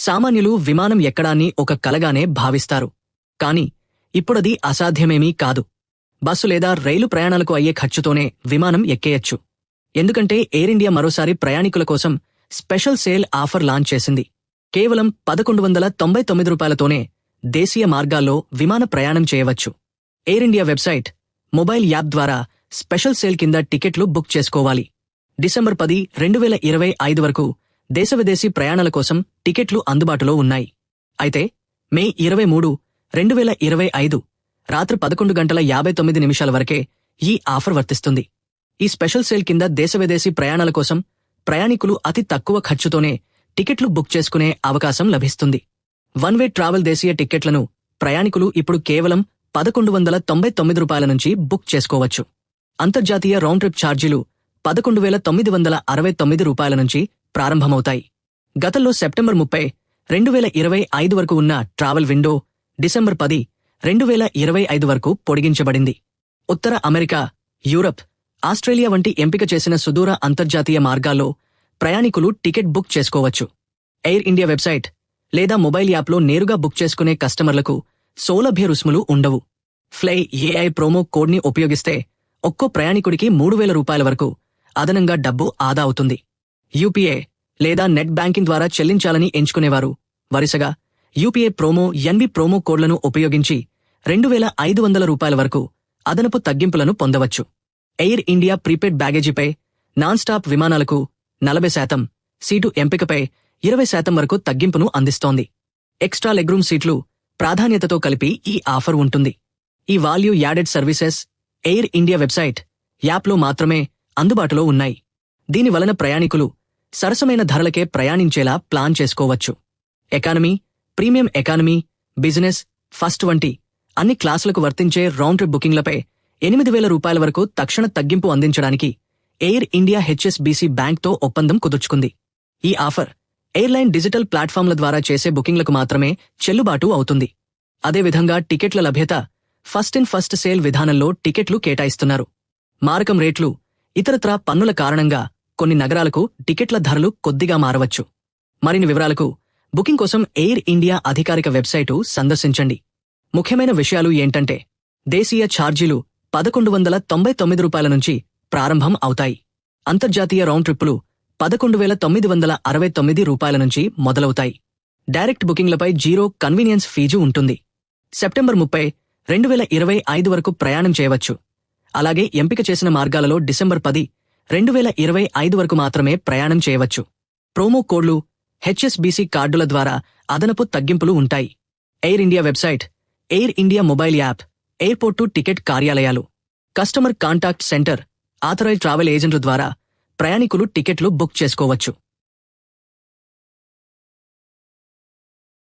సామాన్యులు విమానం ఎక్కడాన్ని ఒక కలగానే భావిస్తారు. కాని ఇప్పుడది అసాధ్యమేమీ కాదు. బస్సు లేదా రైలు ప్రయాణాలకు అయ్యే ఖర్చుతోనే విమానం ఎక్కేయచ్చు. ఎందుకంటే ఎయిర్ ఇండియా మరోసారి ప్రయాణికుల కోసం స్పెషల్ సేల్ ఆఫర్ లాంచ్ చేసింది. కేవలం 1199 రూపాయలతోనే దేశీయ మార్గాల్లో విమాన ప్రయాణం చేయవచ్చు. Air India website, mobile app ద్వారా స్పెషల్ సేల్ కింద టికెట్లు బుక్ చేసుకోవాలి. డిసెంబర్ 10, 2025 వరకు దేశ విదేశీ ప్రయాణాల కోసం టికెట్లు అందుబాటులో ఉన్నాయి. అయితే మే 23, 2025 రాత్రి 11:59 వరకే ఈ ఆఫర్ వర్తిస్తుంది. ఈ స్పెషల్ సేల్ కింద దేశ విదేశీ ప్రయాణాల కోసం ప్రయాణికులు అతి తక్కువ ఖర్చుతోనే టికెట్లు బుక్ చేసుకునే అవకాశం లభిస్తుంది. వన్ వే ట్రావెల్ దేశీయ టిక్కెట్లను ప్రయాణికులు ఇప్పుడు కేవలం 1199 రూపాయల నుంచి బుక్ చేసుకోవచ్చు. అంతర్జాతీయ రౌండ్ ట్రిప్ ఛార్జీలు 11,969 రూపాయల నుంచి ప్రారంభమవుతాయి. గతంలో సెప్టెంబర్ 30, 2025 వరకు ఉన్న ట్రావెల్ విండో డిసెంబర్ 10, 2025 వరకు పొడిగించబడింది. ఉత్తర అమెరికా, యూరప్, ఆస్ట్రేలియా వంటి ఎంపిక చేసిన సుదూర అంతర్జాతీయ మార్గాల్లో ప్రయాణికులు టికెట్ బుక్ చేసుకోవచ్చు. ఎయిర్ ఇండియా వెబ్సైట్ లేదా మొబైల్ యాప్లో నేరుగా బుక్ చేసుకునే కస్టమర్లకు సౌలభ్య రుసుములు ఉండవు. ఫ్లై ఏఐ ప్రోమో కోడ్ని ఉపయోగిస్తే ఒక్కో ప్రయాణికుడికి 3,000 రూపాయల వరకు అదనంగా డబ్బు ఆదా అవుతుంది. యూపీఐ లేదా నెట్ బ్యాంకింగ్ ద్వారా చెల్లించాలని ఎంచుకునేవారు వరుసగా యూపీఐ ప్రోమో, ఎన్బి ప్రోమో కోడ్లను ఉపయోగించి 2,500 రూపాయల వరకు అదనపు తగ్గింపులను పొందవచ్చు. ఎయిర్ ఇండియా ప్రీపెయిడ్ బ్యాగేజీపై నాన్ స్టాప్ విమానాలకు 40%, సీటు ఎంపికపై 20% వరకు తగ్గింపును అందిస్తోంది. ఎక్స్ట్రా లెగ్రూమ్ సీట్లు ప్రాధాన్యతతో కలిపి ఈ ఆఫర్ ఉంటుంది. ఈ value added services air India website, యాప్లో మాత్రమే అందుబాటులో ఉన్నాయి. దీని వలన ప్రయాణికులు సరసమైన ధరలకే ప్రయాణించేలా ప్లాన్ చేసుకోవచ్చు. Economy, premium economy, business, first వంటి అన్ని క్లాసులకు వర్తించే రౌండ్ ట్రిప్ బుకింగ్లపై 8,000 రూపాయల వరకు తక్షణ తగ్గింపు అందించడానికి ఎయిర్ ఇండియా హెచ్ఎస్బీసీ బ్యాంక్తో ఒప్పందం కుదుర్చుకుంది. ఈ ఆఫర్ ఎయిర్లైన్ డిజిటల్ ప్లాట్ఫామ్ల ద్వారా చేసే బుకింగ్లకు మాత్రమే చెల్లుబాటు అవుతుంది. అదేవిధంగా టికెట్ల లభ్యత ఫస్ట్ ఇన్ ఫస్ట్ సేల్ విధానంలో టికెట్లు కేటాయిస్తున్నారు. మారకం రేట్లు, ఇతరత్రా పన్నుల కారణంగా కొన్ని నగరాలకు టికెట్ల ధరలు కొద్దిగా మారవచ్చు. మరిన్ని వివరాలకు బుకింగ్ కోసం ఎయిర్ ఇండియా అధికారిక వెబ్సైటు సందర్శించండి. ముఖ్యమైన విషయాలు ఏంటంటే దేశీయ ఛార్జీలు 1199 రూపాయల నుంచి ప్రారంభం అవుతాయి. అంతర్జాతీయ రౌండ్ ట్రిప్పులు 11,969 రూపాయల నుంచి మొదలవుతాయి. డైరెక్ట్ బుకింగ్లపై 0 కన్వీనియన్స్ ఫీజు ఉంటుంది. సెప్టెంబర్ 30, 2025 వరకు ప్రయాణం చేయవచ్చు. అలాగే ఎంపిక చేసిన మార్గాలలో డిసెంబర్ 10, 2025 వరకు మాత్రమే ప్రయాణం చేయవచ్చు. ప్రోమో కోడ్లు, హెచ్ఎస్బీసీ కార్డుల ద్వారా అదనపు తగ్గింపులు ఉంటాయి. Air India website, Air India mobile app, airport ticket కార్యాలయాలు, customer contact centre, authorised travel ఏజెంట్ల ద్వారా ప్రయాణికులు టికెట్లు బుక్ చేసుకోవచ్చు.